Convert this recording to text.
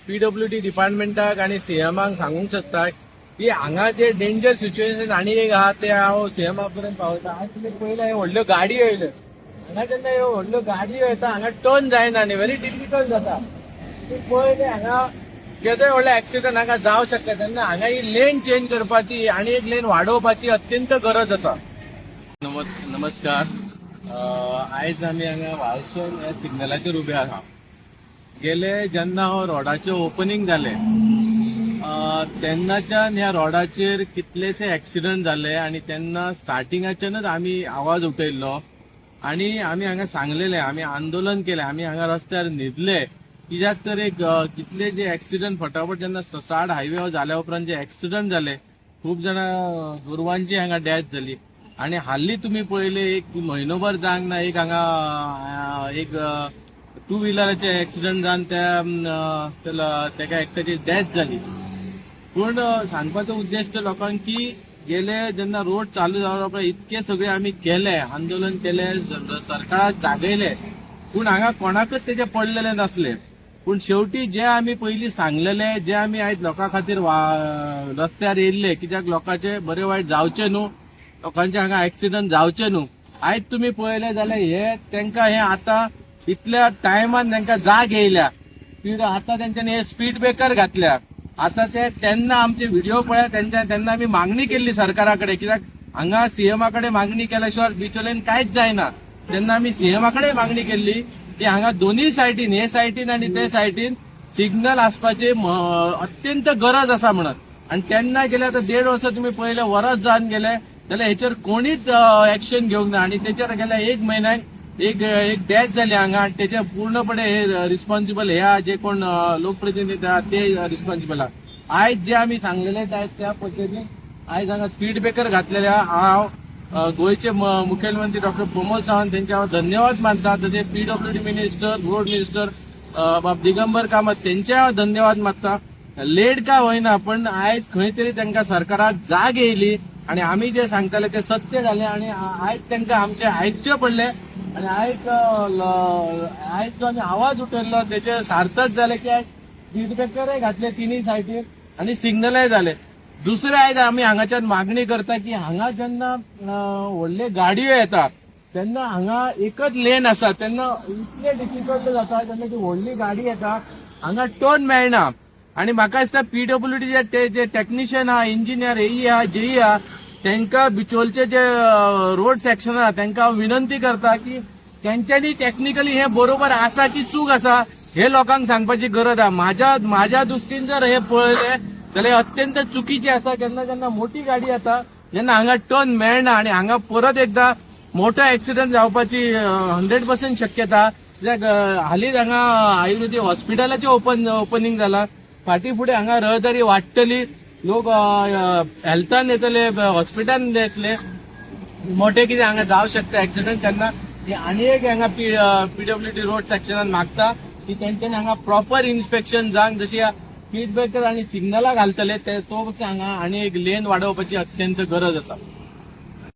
PWD डिपार्टमेंटाक आणि सीएमाक सांगूंक शकता की हांगा जे डेंजर सिच्युएशन आणि एक आहा ते हांव सीएमा पर्यंत पावयता. आज तुमी पळयला हे व्हडल्यो गाडी येयल्यो. हांगा जेन्ना ह्यो व्हडल्यो गाडी येता हांगा टर्न जायना न्ही, व्हेरी डिफिकल्ट जाता. तुम्ही पळयले हांगा केदोय व्हडले एक्सिडंट हांगा जावंक शकता. तेन्ना हांगा ही लेन चेंज करपाची आणि एक लेन वाडोवपाची अत्यंत गरज आसा. नमस्कार. आयज आमी हांगा वाळशेन ह्या सिग्नलाचेर उबे आहा. गेले जेन्ना हो रोडाचें ओपनिंग जालें तेन्नाच्यान ह्या रोडाचेर कितलेशे एक्सिडंट जाले आणि तेन्ना स्टार्टिंगाच्यानच आमी आवाज उठयल्लो आणि आमी हांगा सांगलेले, आमी आंदोलन केलें, आमी हांगा रस्त्यार न्हिदले. कित्याक तर एक कितले जे एक्सिडंट फटाफट जेन्ना स्टार्ट हायवे जाल्या उपरांत जे एक्सिडंट जाले, खूप जाणां गोरवांची हांगा डेथ जाली. आणि हाल्ली तुम्ही पळयले एक म्हयनोभर जावंक ना एक हांगा एक टू व्हिलराचे एक्सिडंट जावन तेका एकट्याची डेथ जाली. पूण सांगपाचो उद्देश लोकांक की गेले जेन्ना रोड चालू जावप उपरांत इतके सगळे आमी केले, आंदोलन केले, सरकाराक जागयले, पूण हांगा कोणाकच तेजे पडलेले नासले. पूण शेवटी जे आमी पयलीं सांगलेले, जे आमी आयज लोकां खातीर रस्त्यार येयल्ले, कित्याक लोकांचे बरे वायट जावचे न्हू, लोकांचे हांगा एक्सिडंट जावचे न्हू. आयज तुम्ही पळयले जाल्यार हे तेंकां हे आता इतल्या टायमान तेंकां जाग येयल्या. आता तेंच्यांनी हे स्पीड ब्रेकर घातल्या. आता ते तेन्ना आमचे व्हिडिओ पळय तेन्ना आमी मागणी केल्ली सरकाराकडे, कित्याक हांगा सीएमाकडे मागणी केल्याशिवाय बिचोलेन कांयच जायना. तेन्ना आमी सीएमाकडे मागणी केल्ली की हांगा दोन्ही सायडीन, हे सायडीन आणि ते सायडीन सिग्नल आसपाची अत्यंत गरज आसा म्हणत. आणि तेन्ना गेले आता 1.5 वर्ष तुम्ही पळयले, वरस जावन गेले जाल्यार हेचेर कोणीच एक्शन घेवंक ना. आणि तेचेर गेल्या 1 म्हयन्याक एक डेथ जाली हांगा. आणि तेचे पूर्णपणे हे रिस्पॉन्सिबल ह्या जे कोण लोकप्रतिनिधी आहात ते रिस्पॉन्सिबल आहात. आयज जे आमी सांगलेले त्या पद्दतीन आयज हांगा स्पीड ब्रेकर घातलेले. हांव गोयचे मुखेलमंत्री डॉक्टर प्रमोद सावंत त्यांचे हांव धन्यवाद मानता. तसे PWD मिनिस्टर, रोड मिनिस्टर बाब दिगंबर कामत त्यांचे हांव धन्यवाद मानता. लेट का होईना पण आयज खंय तरी तांकां सरकाराक जाग येयली आणि आमी जे सांगताले ते सत्य झाले. आणि आयज तांकां आमचे आयकचे पडले आणि आयज जो आमी आवाज उठयल्लो तेचे सार्थक जाले की स्पीड ब्रेकरय घातले तिनूय सायडीन आणि सिग्नलय झाले. दुसरे आयज आमी हांगाच्यान मागणी करता की हांगा जेन्ना व्हडले गाडयो येतात तेन्ना हांगा एकच लेन आसा, तेन्ना इतले डिफिकल्ट जाता जेन्ना ती व्हडली गाडी येता हांगा टर्न मेळना. आणि म्हाका दिसता PWD जे टेक्निशियन आहा, इंजिनियर, AE आहा, JE आहा, तांकां बिचोलचे जे रोड सेक्शन आहा तांकां हांव विनंती करता की तेंच्यांनी टेक्निकली हे बरोबर आसा की चूक आसा हे लोकांक सांगपाची गरज आहा. माझ्या दृश्टीन जर हे पळयले जाल्यार अत्यंत चुकीचे आसा. जेन्ना मोठी गाडी येता जेन्ना हांगा टर्न मेळना आणि हांगा परत एकदा मोठो एक्सिडंट जावपाची 100% शक्यता. कित्याक हालींच हांगा आयुर्वेदिक हॉस्पिटलाचें ओपनिंग जाला. फाटी फुडें हांगा रहदारी वाडटली, लोक हेल्थान येतले, हॉस्पिटलान येतले, मोठे कितें हांगा जावंक शकता एक्सिडंट. तेन्ना आनी एक हांगा PWD रोड सेक्शनान मागता की तेंच्यांनी हांगा प्रॉपर इन्स्पेक्शन जावंक, जशी स्पीड ब्रेकर आणि सिग्नलां घालतले तो हांगा आनी एक लेन वाडोवपाची अत्यंत गरज आसा.